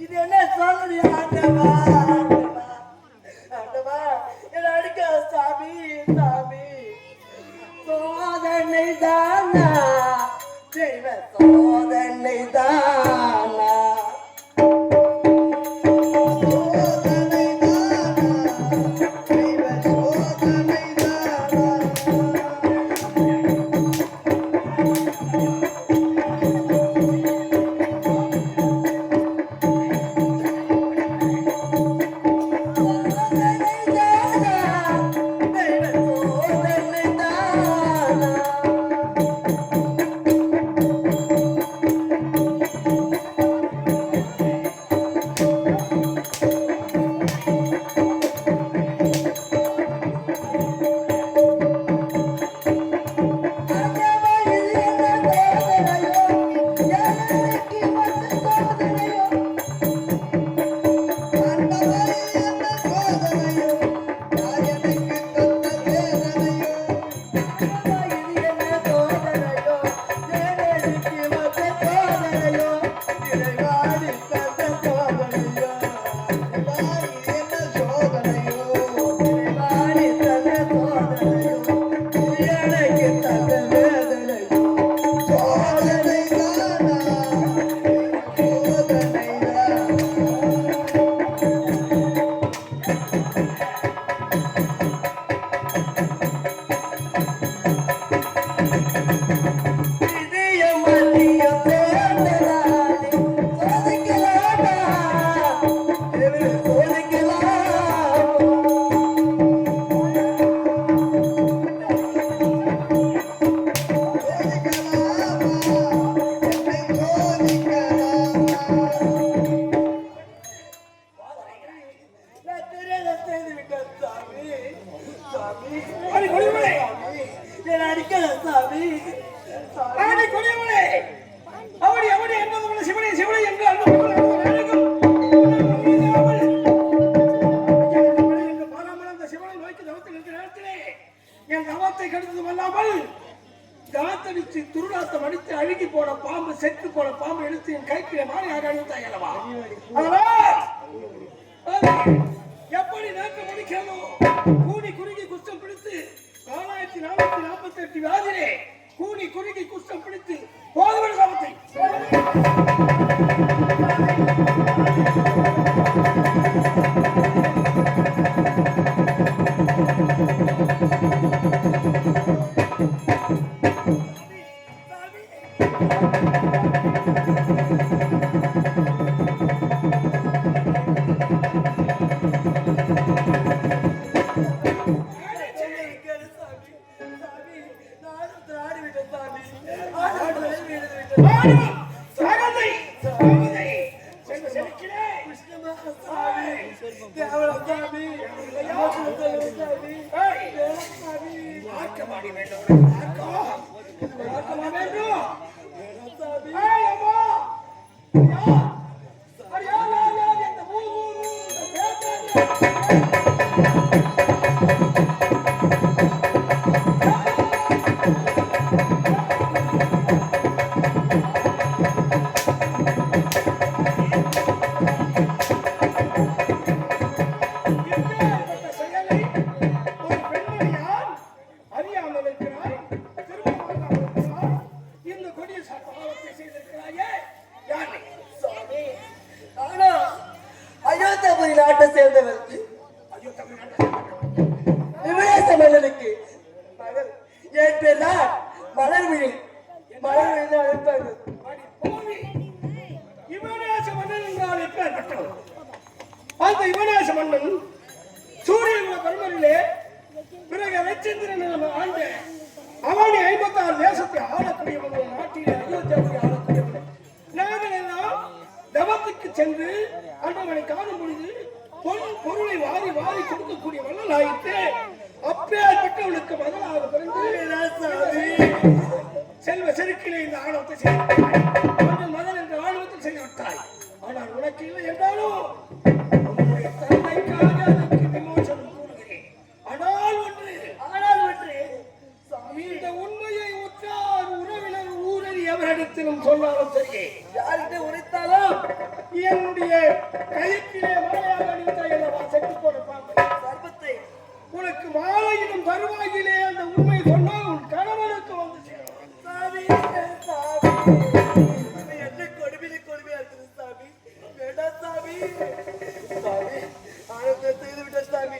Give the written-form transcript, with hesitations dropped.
இது என்ன சொல்லுறியா ஆண்டவா? ஆண்டவா என்ன அடிக்க சாமி சாமி. சோதனை தானா தெய்வ சோதனை தானா. அழுகி போன பாம்பு செத்து போன பாம்பு எடுத்து என் கைக்கு மாறி அழுத்தாயல்லவா? எப்படி நேற்று முடிக்கணும் கூடி குறுகி குஷ்டம் பிடித்து 4448 வியாதிலே கூடி குறுகி குஷ்டம் பிடித்து போதுவன் சமத்தை நாட்டை சேர்ந்தவருக்கு விவரேச மன்னனுக்கு மகள் என் பேர் தான் மலர்விழி. மலர்விழி அழைப்பார்கள். யுவனேச மன்னன் என்றால் எப்பேற்பட்டவன்? அந்த யுவனேச மன்னன் சூரியன் பருமனிலே பிறகு வெச்சந்திரன் ஆண்ட அவனி 56 தேசத்தை ஆளக்கூடியவன், நாட்டிலே அயோத்தியாவை ஆளக்கூடியவன். நாங்கள் எல்லாம் தவத்துக்கு சென்று அண்ணவனை காணும் பொழுது பொருளை வாரி வாரி கொடுக்கக்கூடிய வள்ளல் ஆயிற்று. அப்பேற்பட்டவனுக்கு மகளாக பிறந்து செல்வ செருக்கிலே இந்த ஆணவத்தை செய்து மகன் என்ற ஆணவத்தில் செய்து விட்டாய். ஆனால் உனக்கு இல்லை என்றாலும் உன்னுடைய தந்தைக்காக அதற்கு விமோசனம் கூறுகிறேன். ஆனால் ஒன்று சாமி, இந்த உண்மையை உற்றார் உறவினர் ஊரறி எவரிடத்திலும் சொன்னாலும் சரியே, யார்கிட்ட உரைத்தாலும் என்னுடைய கைக்கிலே மாலையாக அணிந்த என்னவா செத்து போன பாம்பு சர்பத்தை உனக்கு மாலையிடும் தருவாயிலே அந்த உண்மை சொன்னால் உன் கணவனுக்கு வந்து சேரும். சாமி சாமி என்ன கொடுமையா இருக்குது சாமி. வேண்டாம் சாமி. சாமி ஆனந்த செய்து விட்ட சாமி.